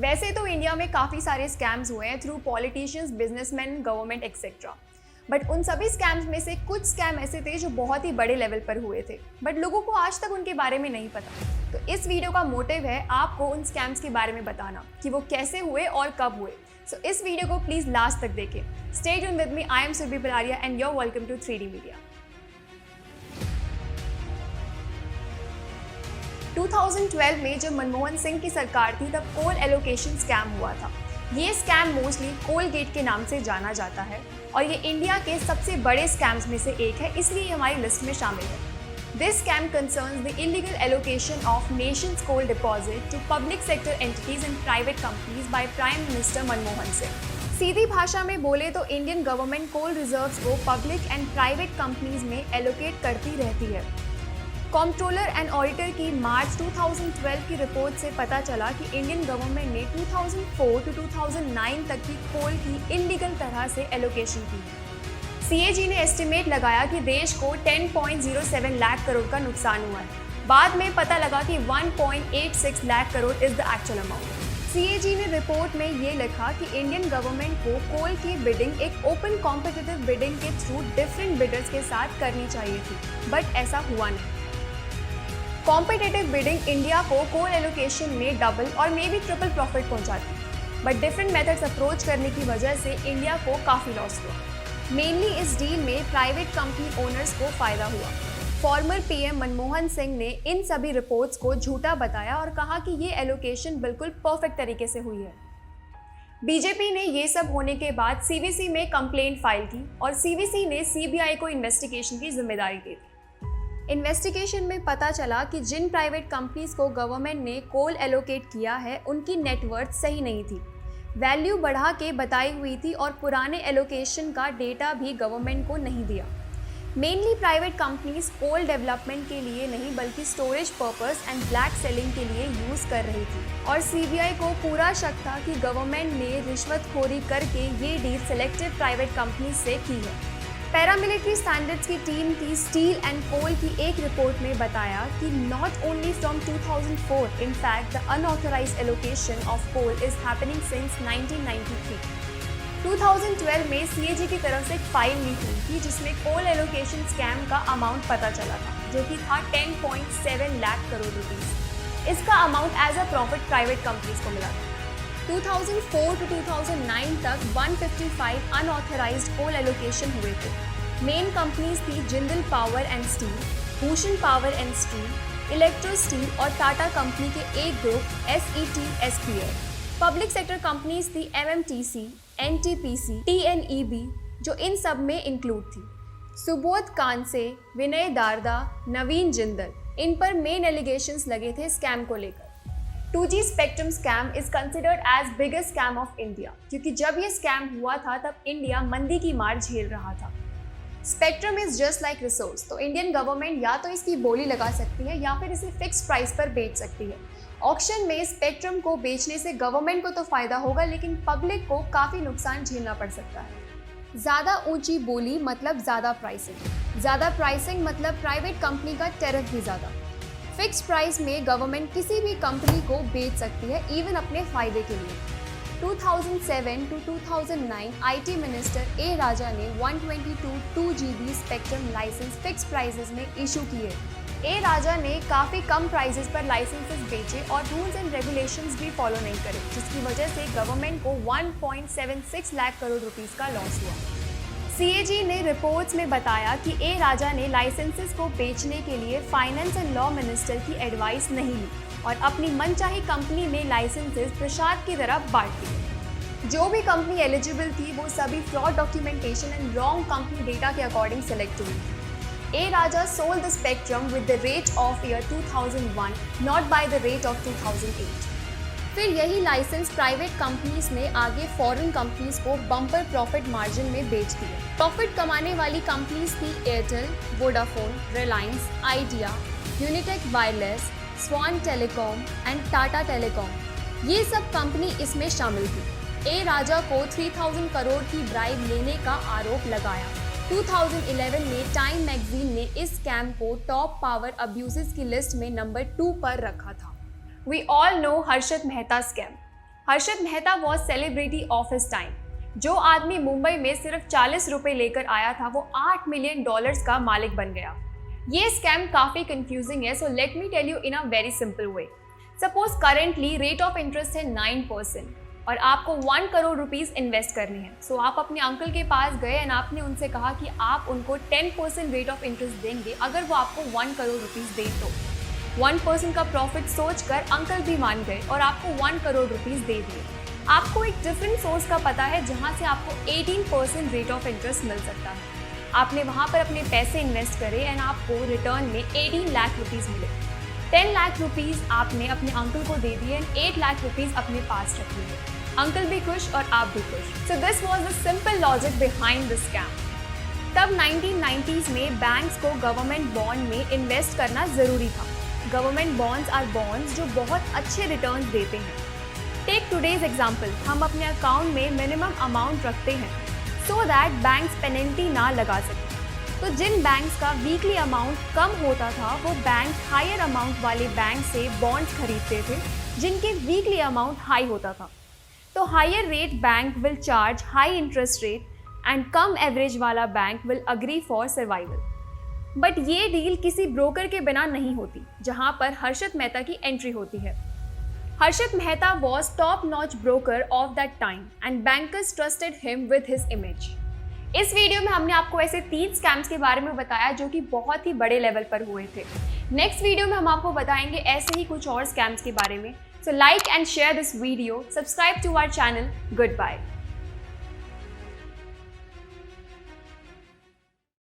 वैसे तो इंडिया में काफ़ी सारे स्कैम्स हुए हैं through politicians, businessman, government etcetera. But उन सभी स्कैम्स में से कुछ स्कैम ऐसे थे जो बहुत ही बड़े लेवल पर हुए थे, बट लोगों को आज तक उनके बारे में नहीं पता। तो इस वीडियो का मोटिव है आपको उन स्कैम्स के बारे में बताना कि वो कैसे हुए और कब हुए। सो इस वीडियो को प्लीज लास्ट तक देखें। Stay tuned with me, I am Surbhi Palariya and you are welcome to 3D media. 2012 में जब मनमोहन सिंह की सरकार थी तब कोल एलोकेशन स्कैम हुआ था। ये स्कैम मोस्टली कोल गेट के नाम से जाना जाता है और ये इंडिया के सबसे बड़े स्कैम्स में से एक है, इसलिए ये हमारी लिस्ट में शामिल है। This scam concerns the illegal allocation of nations coal deposit to public sector entities and private companies by prime minister Manmohan Singh. सीधी भाषा में बोले तो इंडियन गवर्नमेंट कोल रिजर्व्स को पब्लिक एंड प्राइवेट कंपनीज में एलोकेट करती रहती है। कॉम्प्ट्रोलर एंड ऑडिटर की मार्च 2012 की रिपोर्ट से पता चला कि इंडियन गवर्नमेंट ने 2004 टू 2009 तक की कोल की इलीगल तरह से एलोकेशन की। सीएजी ने एस्टिमेट लगाया कि देश को 10.07 लाख करोड़ का नुकसान हुआ है। बाद में पता लगा कि 1.86 lakh crore is the actual amount. CAG ने रिपोर्ट में ये लिखा कि इंडियन गवर्नमेंट को कोल की बिडिंग एक ओपन कॉम्पिटिटिव बिडिंग के थ्रू डिफरेंट बिडर्स के साथ करनी चाहिए थी, बट ऐसा हुआ नहीं। कॉम्पिटिटिव बिडिंग इंडिया को कोल एलोकेशन में डबल और मे बी ट्रिपल प्रॉफिट पहुंचाती, बट डिफरेंट मेथड्स अप्रोच करने की वजह से इंडिया को काफ़ी लॉस हुआ। मेनली इस डील में प्राइवेट कंपनी ओनर्स को फायदा हुआ। फॉर्मर पीएम मनमोहन सिंह ने इन सभी रिपोर्ट्स को झूठा बताया और कहा कि ये एलोकेशन बिल्कुल परफेक्ट तरीके से हुई है। बीजेपी ने ये सब होने के बाद सीवीसी में कंप्लेंट फाइल की और सीवीसी ने सीबीआई को इन्वेस्टिगेशन की जिम्मेदारी दी थी। इन्वेस्टिगेशन में पता चला कि जिन प्राइवेट कंपनीज को गवर्नमेंट ने कोल एलोकेट किया है उनकी नेटवर्थ सही नहीं थी, वैल्यू बढ़ा के बताई हुई थी और पुराने एलोकेशन का डेटा भी गवर्नमेंट को नहीं दिया। मेनली प्राइवेट कंपनीज कोल डेवलपमेंट के लिए नहीं बल्कि storage purpose and black selling के लिए यूज़ कर रही थी और सीबीआई को पूरा शक था कि गवर्नमेंट ने रिश्वतखोरी करके ये डील सिलेक्टिव प्राइवेट कंपनीज से की है। पैरामिलिट्री स्टैंडर्ड्स की टीम की स्टील एंड कोल की एक रिपोर्ट में बताया कि not only from 2004, in fact the unauthorised allocation of coal is happening since 1993। 2012 में सीएजी की तरफ से एक फाइल लीक हुई थी जिसमें कोल एलोकेशन स्कैम का अमाउंट पता चला था, जो कि था 10.7 लाख करोड़ रुपीस। इसका amount as a profit private companies को मिला था। 2004 टू 2009 तक 155 अनऑथराइज्ड कोल एलोकेशन हुए थे। मेन कंपनीज थी Jindal power and steel, Bhushan power and steel, electro steel और टाटा कंपनी के एक group SETSPL। Public sector companies थी MMTC, NTPC, TNEB, जो इन सब में इंक्लूड थी। सुबोध कांसे, विनय दारदा, नवीन जिंदल, इन पर मेन एलिगेशंस लगे थे स्कैम को लेकर। 2G spectrum scam is considered as biggest scam of India, क्योंकि जब ये स्कैम हुआ था तब इंडिया मंदी की मार झेल रहा था। Spectrum is just like resource, तो इंडियन गवर्नमेंट या तो इसकी बोली लगा सकती है या फिर इसे फिक्स प्राइस पर बेच सकती है। ऑक्शन में स्पेक्ट्रम को बेचने से गवर्नमेंट को तो फायदा होगा, लेकिन पब्लिक को काफ़ी नुकसान झेलना पड़ सकता है। ज़्यादा ऊंची बोली मतलब ज़्यादा प्राइसिंग मतलब प्राइवेट कंपनी का टैरिफ भी ज़्यादा। फिक्स प्राइस में गवर्नमेंट किसी भी कंपनी को बेच सकती है, इवन अपने फायदे के लिए। 2007 टू 2009 आईटी मिनिस्टर ए राजा ने 122 2GB spectrum licence fix prices में इशू किए। ए राजा ने काफ़ी कम प्राइसेस पर लाइसेंसेस बेचे और रूल्स एंड रेगुलेशंस भी फॉलो नहीं करे, जिसकी वजह से गवर्नमेंट को 1.76 लाख करोड़ रुपीस का लॉस हुआ। सीएजी ने रिपोर्ट्स में बताया कि ए राजा ने लाइसेंसेस को बेचने के लिए फाइनेंस एंड लॉ मिनिस्टर की एडवाइस नहीं ली और अपनी मनचाही कंपनी में लाइसेंसेस प्रसाद की तरफ बांट दिए। जो भी कंपनी एलिजिबल थी वो सभी fraud documentation and wrong company data के अकॉर्डिंग सेलेक्ट हुई थी। A Raja sold the spectrum with the rate of year 2001, not by the rate of 2008। फिर यही लाइसेंस प्राइवेट कंपनीज ने आगे फॉरेन कंपनीज को बम्पर प्रॉफिट मार्जिन में बेच दिए। प्रॉफिट कमाने वाली कंपनीज थी Airtel, Vodafone, Reliance, Idea, Unitech wireless, Swan telecom and Tata telecom. ये सब कंपनी इसमें शामिल थी। ए राजा को 3000 करोड़ की ब्राइब लेने का आरोप लगाया। 2011 में टाइम मैगजीन ने इस स्कैम को टॉप पावर अब्यूजेस की लिस्ट में नंबर 2 पर रखा था। We all know Harshad Mehta scam. Harshad Mehta was celebrity of his time. जो आदमी मुंबई में सिर्फ 40 रुपए लेकर आया था वो $8 मिलियन का मालिक बन गया। ये स्कैम काफी कंफ्यूजिंग है, so let me tell you in a very simple way. Suppose currently rate of interest है 9% और आपको 1 करोड़ रुपीस इन्वेस्ट करने हैं। सो आप अपने अंकल के पास गए एंड आपने उनसे कहा कि आप उनको 10% रेट ऑफ इंटरेस्ट देंगे अगर वो आपको 1 करोड़ रुपीस दे तो। 1% का प्रॉफिट सोचकर अंकल भी मान गए और आपको 1 करोड़ रुपीस दे दिए। आपको एक डिफरेंट सोर्स का पता है जहां से आपको 18% रेट ऑफ इंटरेस्ट मिल सकता है। आपने वहां पर अपने पैसे इन्वेस्ट करे एंड आपको रिटर्न में 18 लाख रुपीस मिले। 10 लाख रुपीस आपने अपने अंकल को दे दिए एंड 8 लाख रुपीस अपने पास रख लिए। अंकल भी खुश और आप भी खुश। So this was the simple logic behind this scam. तब 1990s में बैंक्स को गवर्नमेंट बॉन्ड में इन्वेस्ट करना जरूरी था। गवर्नमेंट बॉन्ड्स आर बॉन्ड्स जो बहुत अच्छे रिटर्न्स देते हैं। टेक टुडेज एग्जांपल, हम अपने अकाउंट में मिनिमम अमाउंट रखते हैं सो दैट बैंक्स पेनल्टी ना लगा सके। तो जिन बैंक्स का वीकली अमाउंट कम होता था वो बैंक हायर अमाउंट वाले बैंक से बॉन्ड्स खरीदते थे जिनके वीकली अमाउंट हाई होता था। तो higher rate bank will charge high interest rate and कम एवरेज वाला bank will agree for survival. But ये डील किसी ब्रोकर के बिना नहीं होती, जहां पर हर्षद मेहता की एंट्री होती है। Harshad Mehta was top notch broker of that time and bankers trusted him with his image. इस वीडियो में हमने आपको ऐसे 3 स्कैम्स के बारे में बताया जो कि बहुत ही बड़े लेवल पर हुए थे। नेक्स्ट वीडियो में हम आपको बताएंगे ऐसे ही कुछ और स्कैम्स के बारे में। So like and share this video, subscribe to our channel. Goodbye.